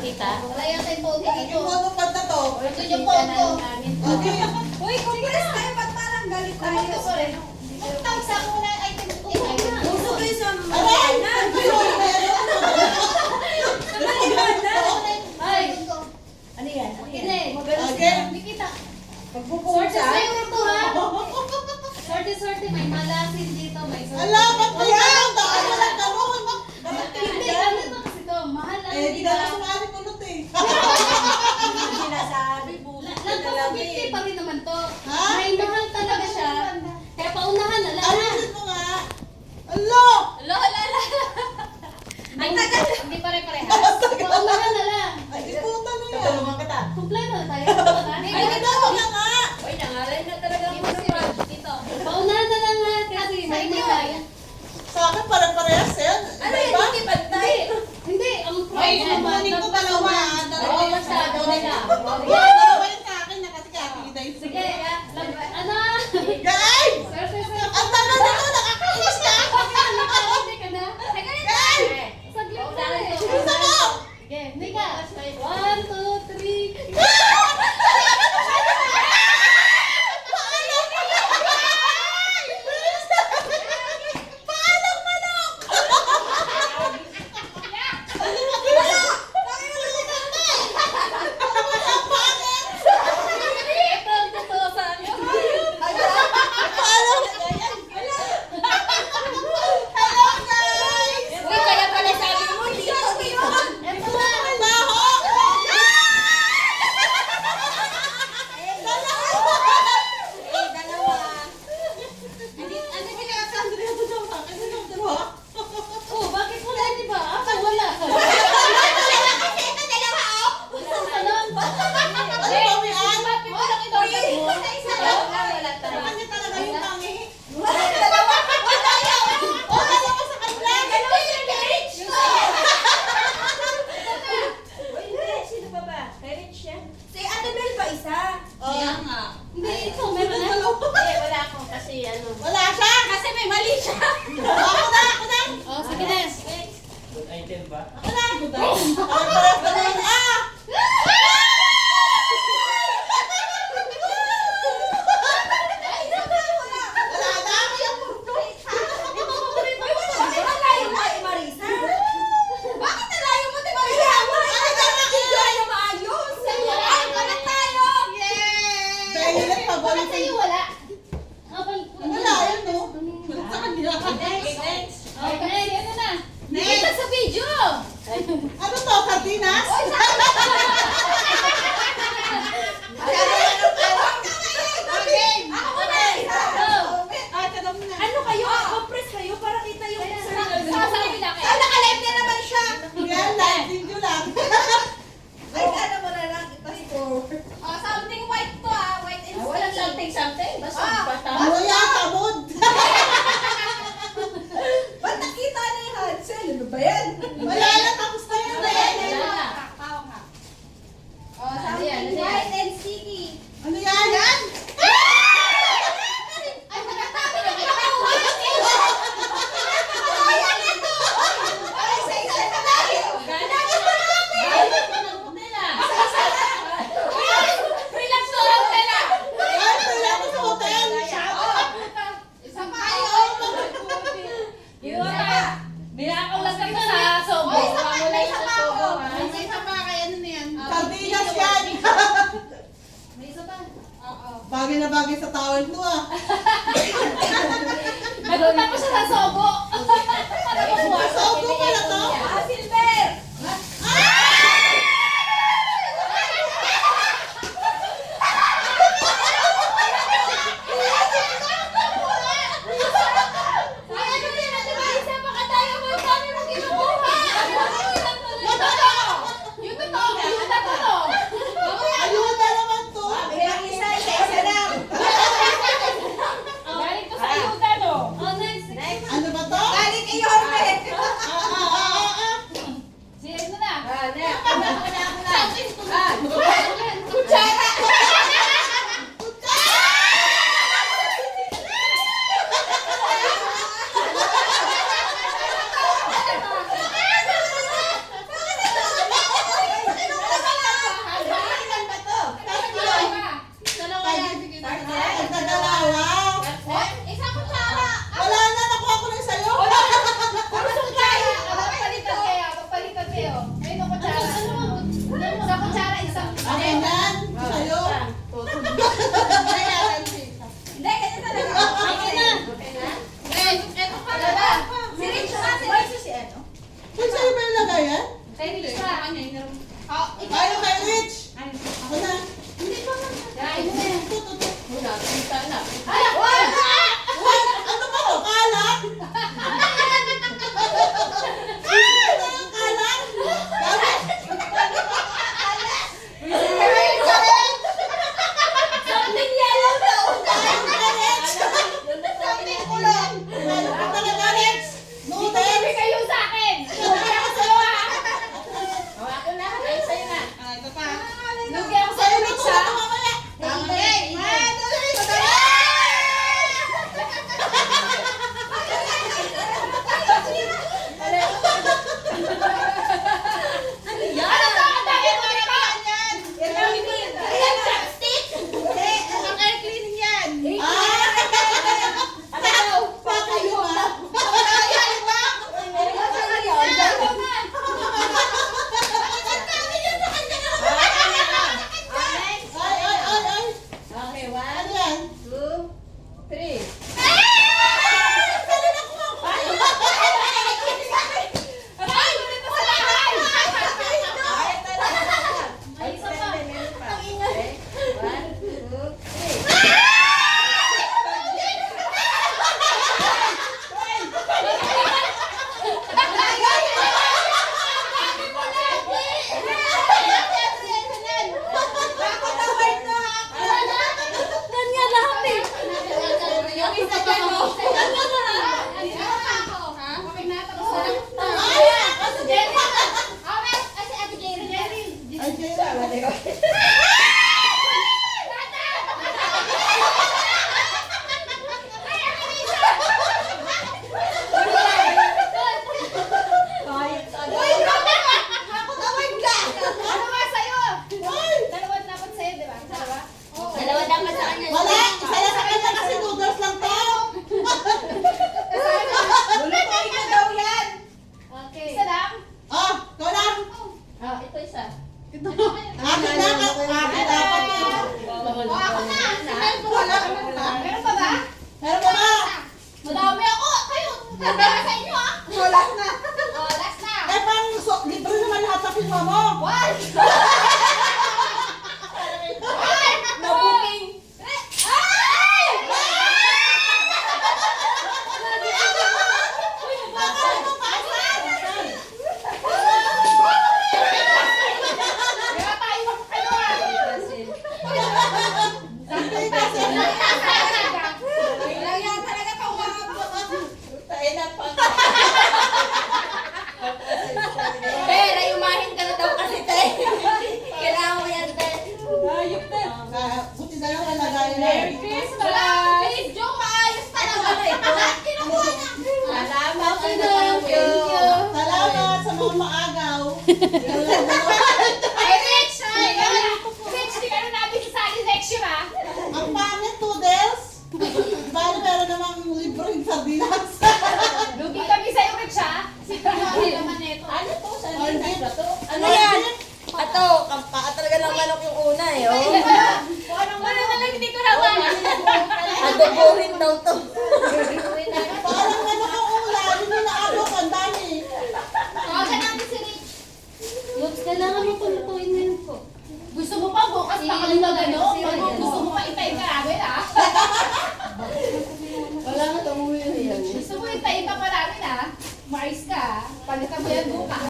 kita. Wala yata yung phone dito. Yung monopod na to. Ito yung phone ko. Okay. Uy, kumpres tayo, ba't parang galit tayo? Tawag sa ako na item ko. Gusto ko yung sa Aray! Ay! Ano yan? Hindi. Okay. Nakita. Pagpupunta. Sorte ito ha. Sorte. May malasin dito. May sorte. Ala, ba't ba yan? Baka walang ganun. Hindi. Ano ito kasi ito? Mahal lang. Eh, di na ako sumali kulot eh. Hindi sinasabi, bulit ka na lang eh. 50 pa rin naman to. Ha? May mahal talaga siya. Kaya paunahan na lang. Alisin mo nga. Ala! Lola. Ang tagal. Hindi pare-parehas. Paunahan na lang. Ay, iputa na yan. Tutulungan kita. Kumpleto na tayo. Ay, ito na nga. Uy, nangalan na talaga Hindi ako mo si Rod dito. Paunahan na lang ha. Kasi may mahal. Sa akin, parang-parehas yan. Ano yan? Hindi pantay. Hindi. Ang Ay, price kukunin ko dalawa. Dalawa Oo, yung basta, sa akin. dalawa na. Dalawa yung sa akin na kasi kakita yung Sige, ano? Guys! Sorte. Ang tagal nito, nakakainis na ako. Hindi ka na. Guys! Saglit na eh. Gusto mo? Sige, hindi ka. 1, 2, 3. Ito ang totoo sa akin. Uy, kaya pala sabi mo, dito. Ito na. Oh, bakit wala, di ba? Ako wala. Sino pa ba? Kay Rich yan? Si Ate Bel pa isa. Hindi, ito, meron na. Wala akong kasi ano. Wala siya! Kasi may mali siya. Ako na! Oh, sige na. Good item ba? Ako na! Parang-parehas na ah! Wala na! Bakit nalayo mo, di ba? Kaya mo, Ay, enjoy na maayos. Ay, kalat tayo. Dahil na Bakit paborito sa'yo wala? Wala, yun no? Sa kanya. Next. Okay, ano na? Next. Sa video. Ano to? Sardinas? Ako na. Ano kayo? Compress kayo para kita yung Sasabi na kayo. Naka-live na naman siya. Yan, live video lang. Ay, ano mo na lang. Ipa-score. Something white to white and sticky. Walang something. Basta basta. Ano yan? Tamod? Ba't nakita na yung Hansel? Ano ba yan? Wala na, tapos na yun. Wala na. Something white and sticky. Ano yan? Yan? Ay, magkatabi na kayo. Ay, sa isa na tayo. Relax to, Stella. Ay, wala ko sa hotel. Isa pa. Iwan tayo. Binakaw lang kami sa sobo. Ay, isa pa. May isa pa ako. May isa pa kaya ano na yan? Sardinas yan. May isa pa. Oo. Bagay na bagay sa towel to ah. Nagpunta pa siya sa sobo. Para makuha. Sobo pala to? Silver. Ay, ano din natin? May isa pa ka tayo. Ang dami mong kinukuha. Yung totoo. Yung totoo. Ayuda naman to. Bilang isa lang. Galing ko sa ayuda, no? Oh, next. Ano ba to? Para sa inyo ah. Wala na. Oh, last na. Eh, parang libre naman lahat ng filma mo. One. Nabuking. Tayo na pa. Pero yumahin ka na daw kasi tayo. Kailangan mo yan tayo. Buti na lang nalagay na. Please, Joe, maayos talaga na ito. Kinukuha na. Salamat. Thank you. Salamat sa mga maagaw. Ay, Rich! Rich, di ka na natin sasali next year, ah. Ang pangit, Toodles. Bali, meron namang libreng sardinas. Lugi kami sa'yo, Rich, ha? Ano naman ito? Ano to? Sardinas ba to? Ano yan? Ato, talaga lang manok yung una eh. Oh. Ano na lang, hindi ko naman. Adobohin daw to. Parang manok ang ula. Yun yung naagaw ko. Ang dami. Tawagan natin si Rich. Oops, kailangan mo pulutuin mo yun po. Gusto mo pa bukas pa kami mag-ano? Gusto mo pa